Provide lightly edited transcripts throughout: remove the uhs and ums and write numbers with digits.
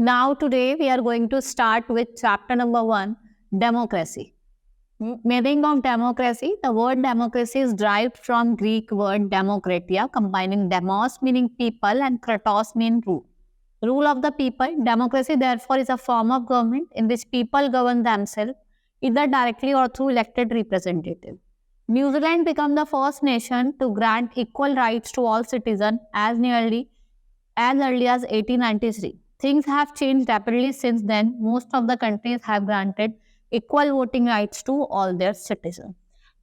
Now today we are going to start with chapter number 1, democracy. Meaning of democracy. The word democracy is derived from Greek word demokratia, combining demos meaning people and kratos meaning rule. Rule of the people. Democracy therefore is a form of government in which people govern themselves either directly or through elected representatives. New Zealand became the first nation to grant equal rights to all citizens as early as 1893. Things have changed rapidly since then. Most of the countries have granted equal voting rights to all their citizens.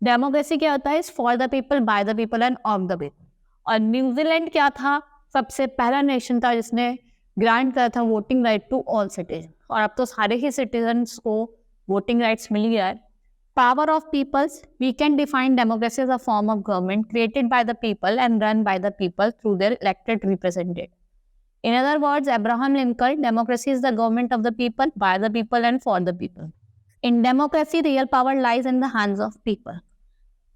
Democracy क्या होता है? Is for the people, by the people end of the people. और New Zealand क्या था? सबसे पहला nation था जिसने ग्रांट करा था voting right to all citizen. और अब तो सारे ही सिटीजन्स को वोटिंग राइट्स मिल गया है. Power of peoples. We can define democracy as a form of government created by the people and run by the people through their elected representatives. In other words, Abraham Lincoln, democracy is the government of the people, by the people and for the people. In democracy, real power lies in the hands of people.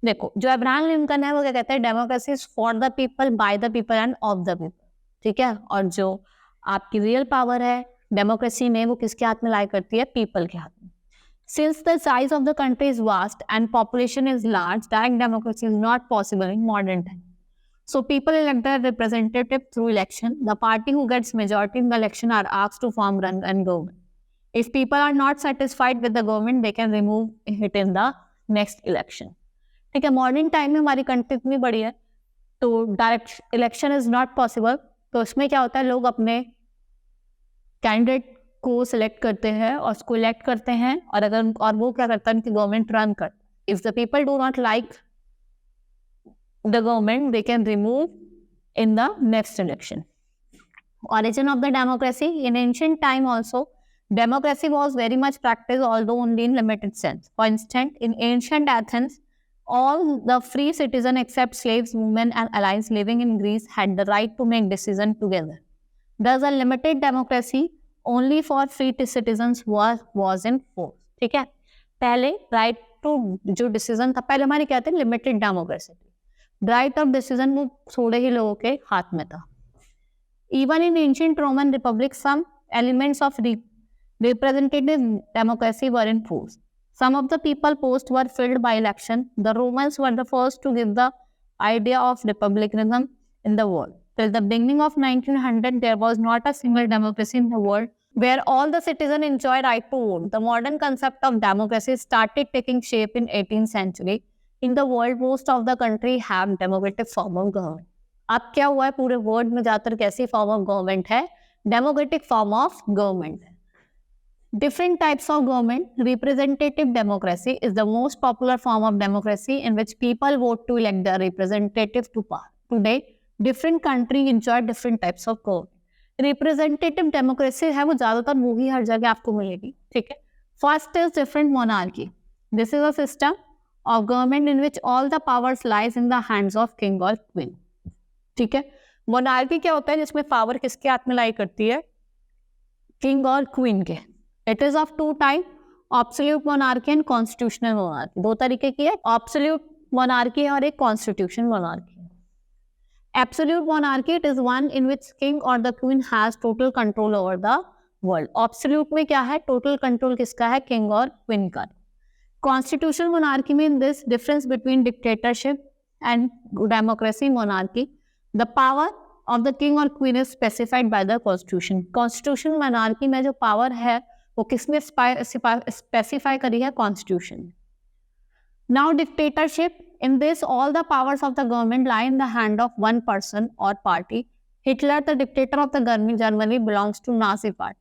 देखो, जो Abraham Lincoln है वो क्या कहते हैं? Democracy is for the people, by the people end of the people. ठीक है. और जो आपकी रियल पावर है डेमोक्रेसी में, वो किसके हाथ में लाई करती है? पीपल के हाथ में. Since the size of the country is vast and population is large, direct democracy is not possible in modern times. So people elect their representative through election. The party who gets majority in the election are asked to form run and government. If people are not satisfied with the government, they can remove it in the next election. ठीक है. Modern time में हमारी country इतनी बड़ी है तो direct election is not possible. तो इसमें क्या होता है? लोग अपने कैंडिडेट को सिलेक्ट करते हैं और उसको इलेक्ट करते हैं. और वो क्या करता है? उनकी गवर्नमेंट रन कर. If the people do not like the government, they can remove in the next election. Origin of the democracy. In ancient time also, democracy was very much practiced, although only in limited sense. For instance, in ancient Athens, all the free citizens except slaves, women and allies living in Greece had the right to make decisions together. Thus, a limited democracy only for free citizens was in force. ठीक है. पहले right to जो decision था, पहले हमारे क्या थे? Limited democracy थी. राइट ऑफ डिसीजन वो थोड़े ही लोगों के हाथ में था. Even in ancient Roman republic some elements of representative democracy were in force. Some of the people posts were filled by election. The Romans were the first to give the idea of republicanism in the world. Till the beginning of 1900, there was not a single democracy in the world where all the citizens enjoy right to vote. The modern concept of democracy started taking shape in 18th century. In the world, most of the country have democratic form of government. अब क्या हुआ है? पूरे world में ज़्यादातर कैसी form of government है? Democratic form of government है. Different types of government. Representative democracy is the most popular form of democracy in which people vote to elect their representative to power. Today, different countries enjoy different types of government. Representative democracy है वो ज़्यादातर वो ही हर जगह आपको मिलेगी. ठीक है. First is different monarchy. This is a system of government in which all the powers lies in the hands of king or queen. ठीक है. मोनार्की क्या होता है? जिसमें पावर किसके हाथ में लाई करती है? किंग और क्वीन के. It is of two types, absolute monarchy and constitutional monarchy. दो तरीके की है. Absolute monarchy और एक constitutional monarchy. Absolute monarchy, it is one in which king or the queen has total control over the world. Absolute में क्या है? Total control किसका है? king और queen का. Constitutional monarchy means this difference between dictatorship and democracy monarchy. The power of the king or queen is specified by the constitution. Constitutional monarchy में जो power है वो किसने स्पेसिफाई करी है? Constitution. Now dictatorship. In this all the powers of the government lie in the hand of one person और party. Hitler the dictator of the Germany belongs to Nazi party.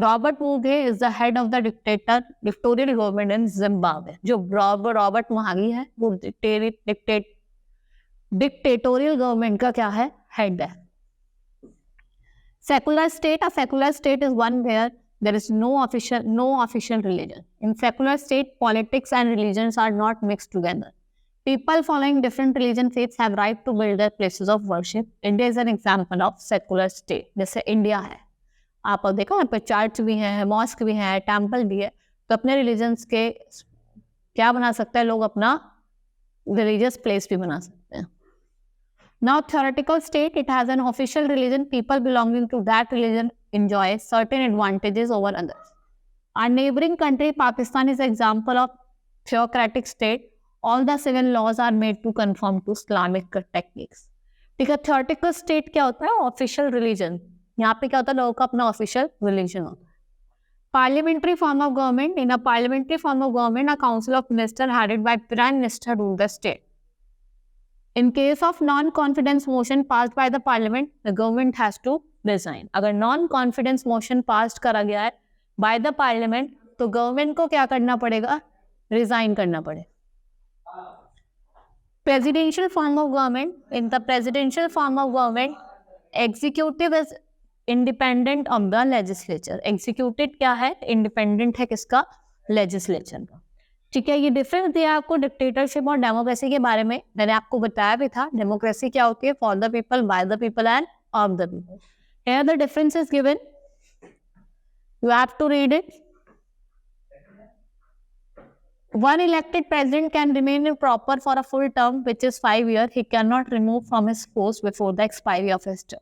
Robert Mugabe is the head of the dictatorial government in Zimbabwe. जो Robert Mugabe है वो dictatorial government का क्या है? Head है. Secular state. A secular state is one where there is no official religion. In secular state, politics and religions are not mixed together. People following different religion faiths have right to build their places of worship. India is an example of secular state. जैसे India है, आप देखो यहाँ पे church भी है, mask भी है, टेम्पल भी है. तो अपने रिलीजन्स के क्या बना सकते हैं लोग? अपना रिलीजियस प्लेस भी बना सकते हैं. Now, theoretical state, it has an official religion. People belonging to that religion enjoy certain advantages over others. Our neighboring country, Pakistan, is an example of theocratic state. All the civil laws are made to conform to Islamic techniques. ठीक है, theoretical state क्या होता है? Official religion. यहाँ पे क्या होता है? लोगों का अपना official religion होता है. Parliamentary form of government. In a parliamentary form of government, a council of ministers headed by prime minister rule the state. In case of non-confidence motion passed by the parliament, the government has to resign. अगर non-confidence motion passed करा गया है by the parliament, तो government को क्या करना पड़ेगा? Resign करना पड़ेगा. Presidential form of government. In the presidential form of government, executive is independent of the legislature. Executive क्या है? Independent है किसका? Legislature का. ठीक है, ये डिफरेंस दिया आपको डिक्टेटरशिप और डेमोक्रेसी के बारे में. मैंने आपको बताया भी था डेमोक्रेसी क्या होती है? For the people, by the people end of the people. Here the difference is given. You have to read it. One elected president can remain in proper for a full term, which is 5 years. He cannot remove from his post before the expiry of his term.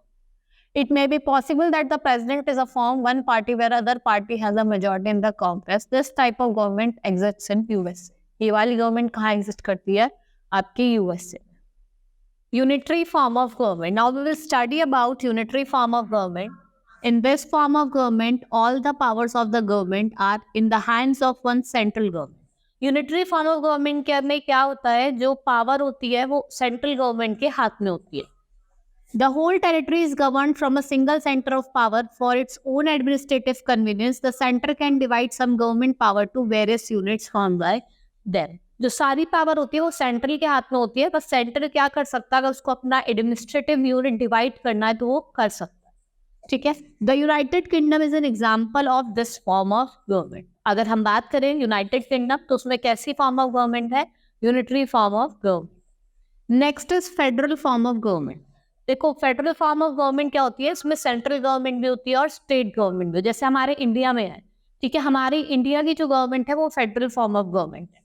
It may be possible that the president is a form one party where other party has a majority in the Congress. This type of government exists in USA. ये वाली government कहाँ exist करती है? आपकी USA. Unitary form of government. Now we will study about unitary form of government. In this form of government, all the powers of the government are in the hands of one central government. Unitary form of government के में क्या होता है? जो power होती है वो central government के हाथ में होती है. The whole territory is governed from a single centre of power for its own administrative convenience. The centre can divide some government power to various units formed by them. जो सारी power होती है वो सेंट्रल के हाथ में होती है, बस सेंटर क्या कर सकता है? अगर उसको अपना एडमिनिस्ट्रेटिव यूनिट डिवाइड करना है तो वो कर सकता है. ठीक है, the United kingdom is an example of this form of government. अगर हम बात करें यूनाइटेड किंगडम तो उसमें कैसी फॉर्म ऑफ गवर्नमेंट है? Unitary form of government. Next is federal form of government. देखो फेडरल फॉर्म ऑफ गवर्नमेंट क्या होती है? इसमें सेंट्रल गवर्नमेंट भी होती है और स्टेट गवर्नमेंट भी, जैसे हमारे इंडिया में है. ठीक है, हमारी इंडिया की जो गवर्नमेंट है वो फेडरल फॉर्म ऑफ गवर्नमेंट है.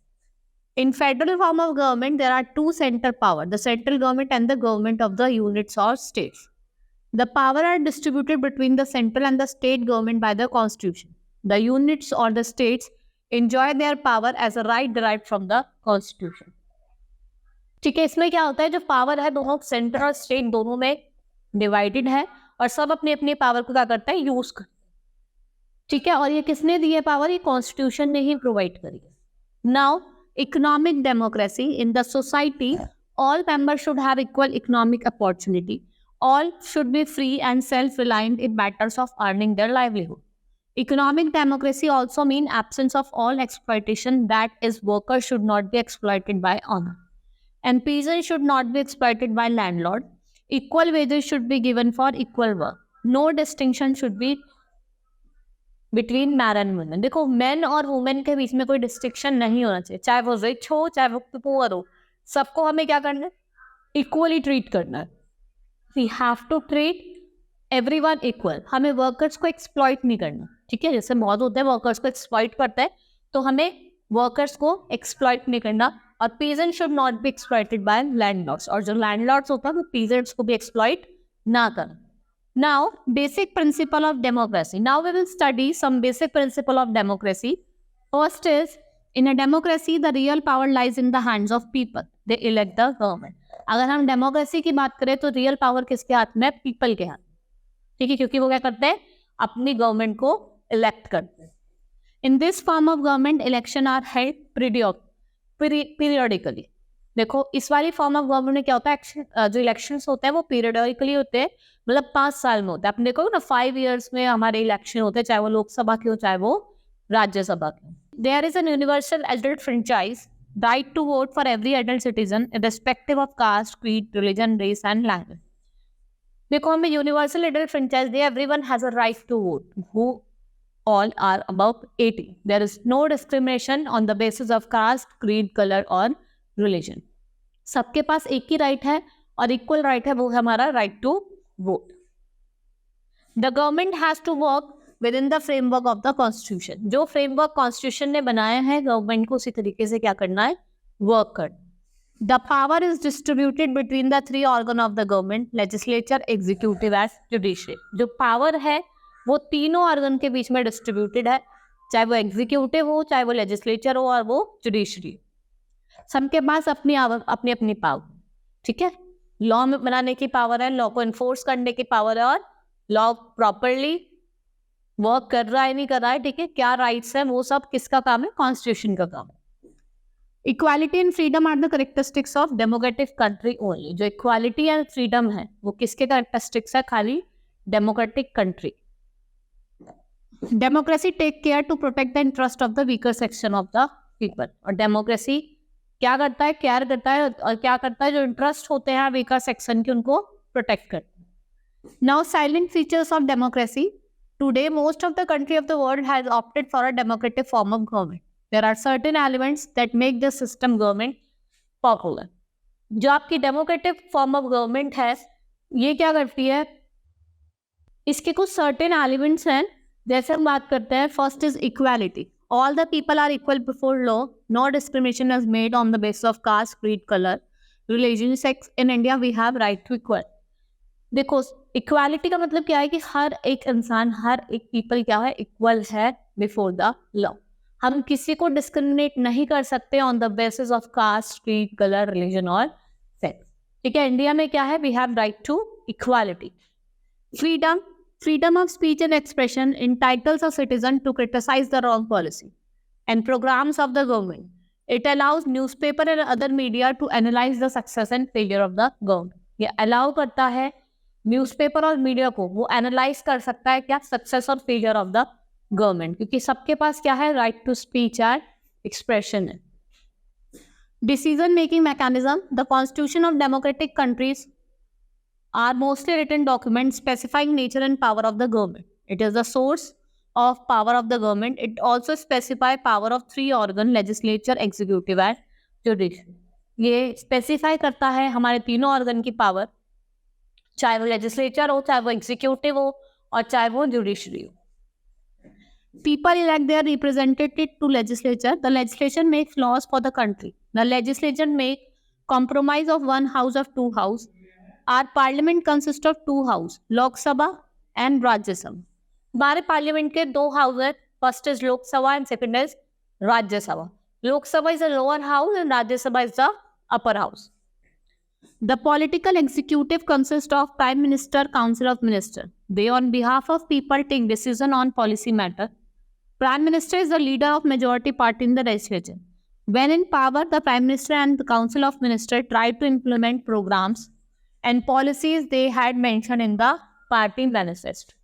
In federal form of government there are two centre power, the central government and the government of the units और states. The power are distributed between the central and the state government by the constitution. The units or the states enjoy their power as a right derived from the constitution. ठीक है, इसमें क्या होता है? जो power है दोनों centre और स्टेट दोनों में डिवाइडेड है और सब अपनी अपनी पावर को क्या करता है? यूज करता है. ठीक है, और ये किसने दी है पावर? ये कॉन्स्टिट्यूशन ने ही प्रोवाइड करी है. Now economic democracy. In the society all members should have equal economic opportunity. All should be free and self-reliant in matters of earning their livelihood. Economic democracy also means absence of all exploitation, that is, workers should not be exploited by owner. And peasants should not be exploited by landlord. Equal wages should be given for equal work. No distinction should be between man and women. देखो men और women के बीच में कोई distinction नहीं होना चाहिए, चाहे वो rich हो चाहे वो poor हो, सबको हमें क्या करना है? Equally treat करना है. We have to treat everyone equal. हमें वर्कर्स को एक्सप्लॉइट नहीं करना. ठीक है, जैसे बहुत होता है वर्कर्स को एक्सप्लॉइट करता है, तो हमें वर्कर्स को एक्सप्लॉइट नहीं करना. और peasant should not be exploited bye landlords, और जो लैंडलॉर्ड्स होता है वो पीजेंट्स को भी एक्सप्लॉइट ना करना. Now basic principle of democracy. Now we will study some basic principle of democracy. First is, in a democracy the real power lies in the hands of people. They elect the government. अगर हम democracy की बात करें तो real power किसके हाथ में? People के हाथ. ठीक है, क्योंकि वो क्या करते हैं? अपनी गवर्नमेंट को इलेक्ट करते हैं. In this form of government election are held periodically. देखो इस वाली फॉर्म ऑफ गवर्नमेंट में क्या होता है? जो इलेक्शंस होते हैं वो पीरियडिकली होते हैं, मतलब 5 साल में होता है. अपने देखो ना 5 years में हमारे इलेक्शन होते हैं, चाहे वो लोकसभा के हो चाहे वो राज्यसभा के. There is an universal adult franchise right to vote for every adult citizen irrespective of caste, creed, religion, race and language. देखो हमें universal adult franchise दिया, everyone has a right to vote who all are above 18. There is no discrimination on the basis of caste, creed, color or religion. सबके पास एक ही right है और equal right है, वो हमारा right to vote. The government has to work within the framework of the constitution. जो framework constitution ने बनाया है, गवर्नमेंट को उसी तरीके से क्या करना है? वर्क करना. The power is distributed between the 3 organ of the government: legislature, executive and judiciary. जो power है वो तीनों ऑर्गन के बीच में डिस्ट्रीब्यूटेड है, चाहे वो एग्जीक्यूटिव हो, चाहे वो लेजिस्लेचर हो, और वो जुडिशरी। सबके पास अपनी अपनी पावर, ठीक है। लॉ में बनाने की पावर है, लॉ को इन्फोर्स करने की पावर है, और लॉ प्रॉपरली वर्क कर रहा है नहीं कर रहा है, ठीक है, क्या राइट्स है, वो सब किसका काम है, कॉन्स्टिट्यूशन का काम है। Equality and freedom are the characteristics of democratic country only. जो इक्वालिटी एंड फ्रीडम है वो किसके कैरेक्टरिस्टिक्स है, खाली democratic country. Democracy take care to protect the interest of the weaker section of the people. और डेमोक्रेसी क्या करता है, केयर करता है, और क्या करता है, जो इंटरेस्ट होते हैं वीकर सेक्शन के उनको प्रोटेक्ट करता है। Now salient features of democracy. Today most of the country of the world has opted for a democratic form of government. There are certain elements that make the system government popular. जो आपकी democratic form of government है, ये क्या करती है, इसके कुछ certain elements हैं। जैसे हम बात करते हैं, first is equality. All the people are equal before law, no discrimination is made on the basis of caste, creed, colour, religion, sex. In India we have right to equal. देखो, equality का मतलब क्या है कि हर एक इंसान, हर एक people क्या है, इक्वल है बिफोर द लॉ। हम किसी को डिस्क्रिमिनेट नहीं कर सकते on the basis of caste, creed, colour, religion और सेक्स, ठीक है। इंडिया में क्या है, we have right to equality. Freedom, freedom of speech and expression entitles a citizen to criticize the wrong policy and programs of the government. It allows newspaper and other media to analyze the success and failure of the government. ये allow करता है newspaper और media को, वो analyse कर सकता है क्या, सक्सेस और फेलियर ऑफ द गवर्नमेंट, क्योंकि सबके पास क्या है, right to speech and expression है। Decision making mechanism. The constitution of democratic countries are mostly written documents specifying nature and power of the government. It is the source of power of the government. It also specifies power of three organ, legislature, executive and judiciary. ये specify करता है हमारे तीनों organ की power, चाहे वो legislature हो, चाहे वो executive हो, और चाहे वो judiciary हो। People elect their representative to legislature. The legislation makes laws for the country. The legislature make compromise of one house of two house. Our parliament consists of two house, Lok Sabha and Rajya Sabha. हमारे parliament के दो house है, first is लोक सभा and second is राज्य सभा। लोक सभा is the lower house and राज्य सभा is the upper house. The political executive consists of prime minister, council of minister. They on behalf of people take decision on policy matter. Prime minister is the leader of majority party in the legislature. When in power, the prime minister and the council of minister try to implement programs and policies they had mentioned in the party manifesto.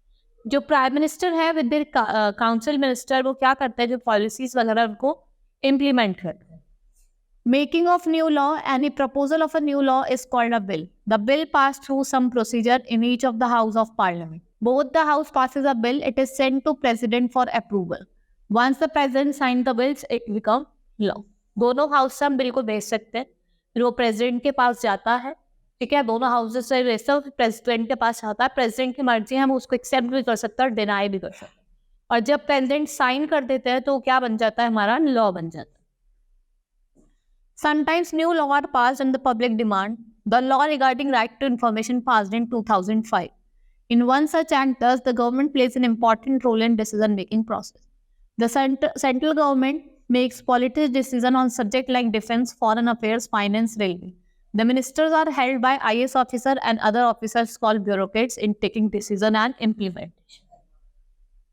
जो prime minister है with council minister, वो क्या करते हैं, जो policies वगैरह उनको implement करते हैं। Making of new law, any proposal of a new law is called a bill. The bill pass through some procedure in each of the house of parliament. Both the house passes a bill, it is sent to president for approval. Once the president signs the bills, it become law. दोनों house से हम bill को भेज सकते हैं, फिर वो president के पास जाता है, ठीक है। दोनों हाउसेस से रेसल प्रेसिडेंट के पास आता है, प्रेसिडेंट की मर्जी है, हम उसको एक्सेप्ट भी कर सकते हैं और डिनाई भी कर सकते हैं। और जब प्रेसिडेंट साइन कर देते हैं तो क्या बन जाता है, हमारा लॉ बन जाता है। Sometimes new law are passed in the public demand. The law regarding right to information passed in 2005. In one such act, thus the government plays an important role in decision-making process. The central government makes policy decisions on subjects like defense, foreign affairs, finance, railway. The ministers are held by IAS officer and other officers called bureaucrats in taking decision and implementation.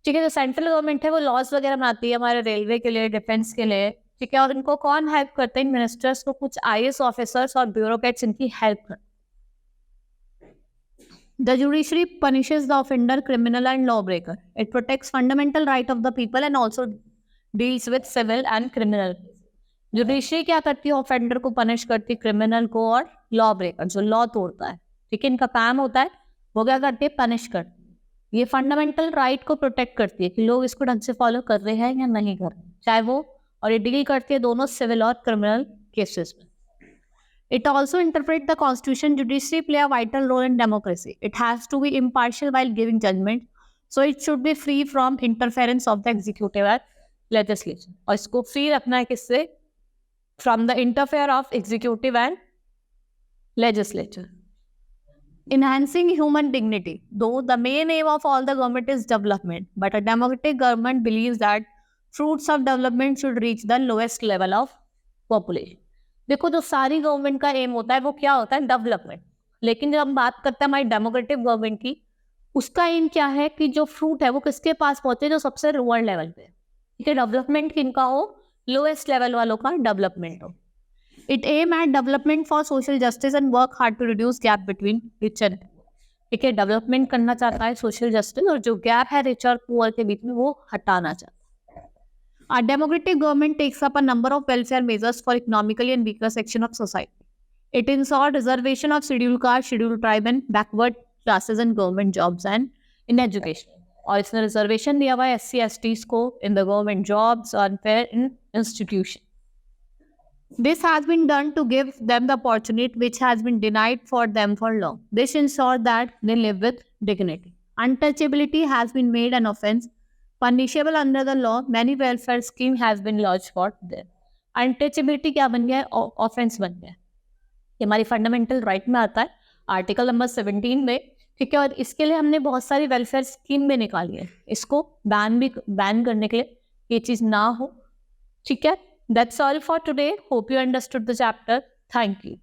ठीक है, जो central government है वो laws वगैरह बनाती है हमारे railway के लिए, डिफेंस के लिए, ठीक है। और इनको कौन हेल्प करते हैं, मिनिस्टर्स को, कुछ IAS ऑफिसर्स और ब्यूरोक्रेट्स इनकी हेल्प करते हैं। The judiciary punishes the offender, criminal and lawbreaker. It protects fundamental right of the people and also deals with civil and criminal. Judiciary क्या करती है, ऑफेंडर को पनिश करती है, क्रिमिनल को और लॉ ब्रेकर जो लॉ तोड़ता है, ठीक है। इनका काम होता है, वो क्या करती है, पनिश करती है। ये फंडामेंटल राइट को प्रोटेक्ट करती है कि लोग इसको ढंग से फॉलो कर रहे हैं या नहीं कर रहे, चाहे वो, और ये डील करती है दोनों सिविल और क्रिमिनल केसेस में। It also interprets the constitution. Judiciary play a vital role in democracy. It has to be impartial while giving judgment, so it should be free from interference of the executive and legislature. और इसको free रखना है किससे, from the interfere of executive and legislature. enhancing human dignity. Though the main aim of all the government is development, but a democratic government believes that fruits of development should reach the lowest level of population. देखो जो सारी government का M होता है वो क्या होता है, डेवलपमेंट. लेकिन जब हम बात करते हैं हमारी डेमोक्रेटिक गवर्नमेंट की, उसका एम क्या है कि जो फ्रूट है वो किसके पास पहुंचे, जो सबसे लोअर लेवल पे. ठीक है, डेवलपमेंट किनका हो, लोएस्ट लेवल वालों का डेवलपमेंट हो. It aim at development for social justice and work hard to reduce gap between rich and poor. ठीक है, डेवलपमेंट करना चाहता है सोशल जस्टिस, और जो गैप है रिच और पुअर के बीच में वो हटाना चाहता है. Our democratic government takes up a number of welfare measures for economically and weaker section of society. It ensures reservation of scheduled caste, scheduled tribe and backward classes in government jobs and in education. और इसने reservation दिया हुआ है SC/STs को in the government jobs और fair in institution. This has been done to give them the opportunity which has been denied for them for long. This ensures that they live with dignity. Untouchability has been made an offense punishable under the law. Many welfare scheme has been lodged for them. Untouchability क्या बन गया है, offence बन गया है. ये हमारी fundamental right में आता है आर्टिकल नंबर 17 में. ठीक है, और इसके लिए हमने बहुत सारी वेलफेयर स्कीम भी निकाली है, इसको बैन करने के लिए ये चीज ना हो. ठीक है, that's all for today. Hope you understood the chapter. Thank you.